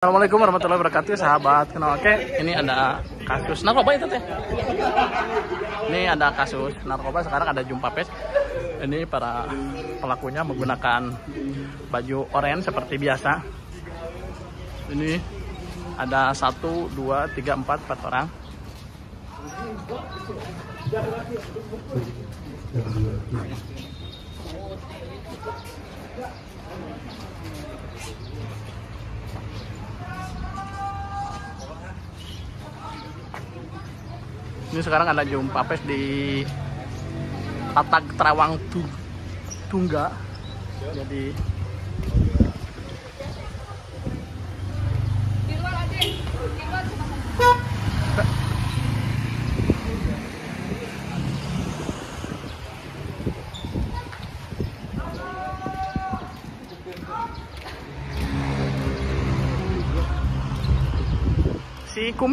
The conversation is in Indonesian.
Assalamualaikum warahmatullahi wabarakatuh, sahabat Kenal Oke. Ini ada kasus narkoba itu teh. Ini ada kasus narkoba, sekarang ada jumpa pers. Ini para pelakunya menggunakan baju oranye seperti biasa. Ini ada 1, 2, 3, 4 orang. Ini sekarang ada jumpa pers di Tatag Terawang Tungga. Jadi si Kum